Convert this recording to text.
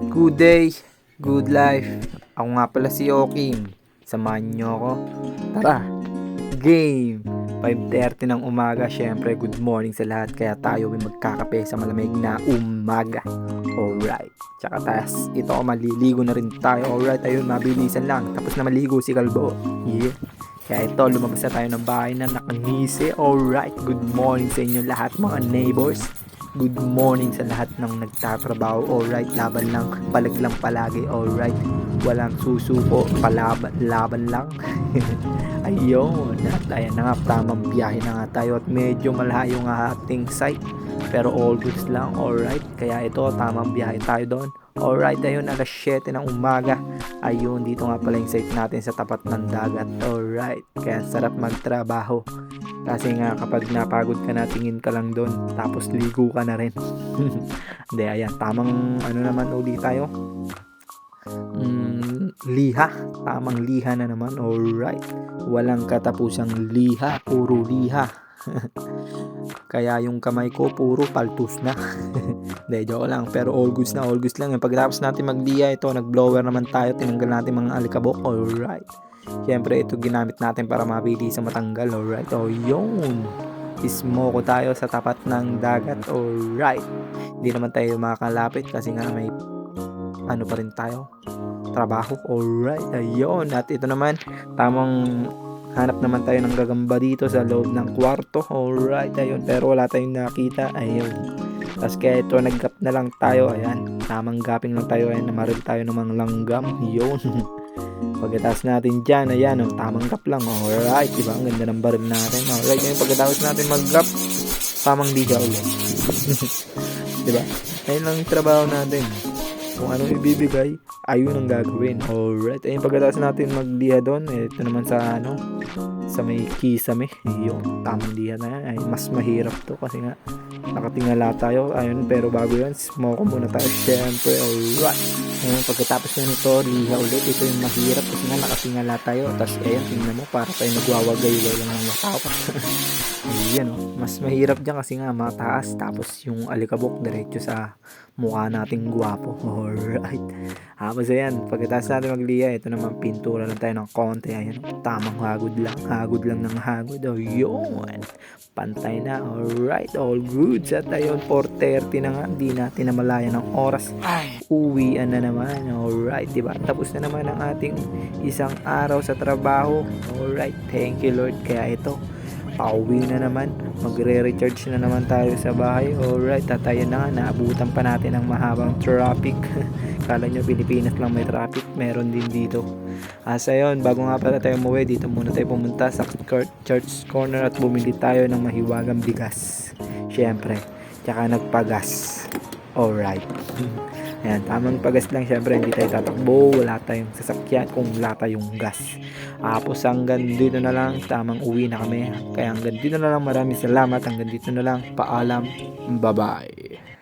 Good day, good life. Ako nga pala si Okim. Samahan niyo ako. Tara, game! 5:30 ng umaga, syempre good morning sa lahat. Kaya tayo ay magkakape sa malamig na umaga. Alright. Tsaka ito maliligo na rin tayo. Alright, ayun, mabilisan lang. Tapos na maligo si Kalbo. Yeah. Kaya ito, lumabas na tayo ng bahay na nakangisi. Alright, good morning sa inyo lahat mga neighbors. Good morning sa lahat ng nagtatrabaho. Alright, laban lang, palag lang palagi. Alright, walang susuko, laban lang. Ayun, at ayan na nga, tamang biyahe na nga tayo at medyo malayo nga ating site. Pero all goods lang, alright. Kaya ito, tamang biyahe tayo doon. Alright, ayun, alas 7 ng umaga. Ayun, dito nga pala yung site natin sa tapat ng dagat. Alright, kaya sarap magtrabaho. Kasi nga kapag napagod ka na, tingin ka lang doon, tapos ligo ka na rin. Hindi, ayan, tamang ano naman ulit tayo. Liha, tamang liha na naman. Alright, walang katapusang liha, puro liha. Kaya yung kamay ko puro paltus na. Hindi, joke lang, pero all goods lang. Pagkatapos natin magliha, ito, nag-blower naman tayo, tinanggal natin mga alikabok. Alright, syempre ito ginamit natin para mabilis sa matanggal. Alright, o yun, ismoko tayo sa tapat ng dagat. Alright, hindi naman tayo makakalapit kasi nga may ano pa rin tayo, trabaho. Alright, ayun, at ito naman, tamang hanap naman tayo ng gagamba dito sa loob ng kwarto. Alright, ayun, pero wala tayong nakita. Ayun, tapos kaya ito, nag-gap na lang tayo. Ayan, tamang gapping lang tayo. Ayan, namaril tayo ng mga langgam. Yun. Pagkatapos natin dyan, ayan, tamang gap lang. Alright, diba, ang ganda ng baril natin. Alright, ngayon pagkatapos natin mag-gap, tamang liga ulit. Diba, ayun lang yung trabaho natin. Kung anong ibibigay, ayun ang gagawin. Alright, ayun pagkatapos natin magliha doon, ito naman sa ano, sa may kisame. Yung tamang liha na yan ay mas mahirap to kasi nga nakatingala tayo. Ayun, pero bago yan, smoke muna tayo syempre. Alright, ayun, pagkatapos na nito, liha ulit. Ito yung mahirap kasi nga nakatingala tayo. Tapos ayun, tingnan mo, para tayo nagwawagay-wagay lang ng matawa. Ayan, mas mahirap dyan kasi nga mataas, tapos yung alikabok diretso sa mukha nating gwapo. Alright, tapos ayan, pagkatapos natin magliha, ito naman pintura lang tayo ng konti. Ayan, tamang hagod lang ng hagod. O yun, pantay na. Alright, all good. At ayun, 4:30 na nga, di natin namalayan ng oras, uwian na naman. Alright, diba, tapos na naman ang ating isang araw sa trabaho. Alright, thank you Lord. Kaya ito, pauwi na naman, magre-recharge na naman tayo sa bahay. Alright, tatayan na nga, naabutan pa natin ang mahabang traffic. Kala nyo Pilipinas lang may traffic, meron din dito. Asa yun, bago nga pala tayo umuwi, dito muna tayo pumunta sa church corner at bumili tayo ng mahiwagang bigas, syempre, tsaka nagpagas. Alright. Ayan, tamang pagas lang, syempre hindi tayo tatakbo, wala tayong sasakyan kung wala tayong gas. Tapos hanggang dito na lang, tamang uwi na kami. Kaya hanggang dito na lang, maraming salamat. Hanggang dito na lang, paalam, bye bye.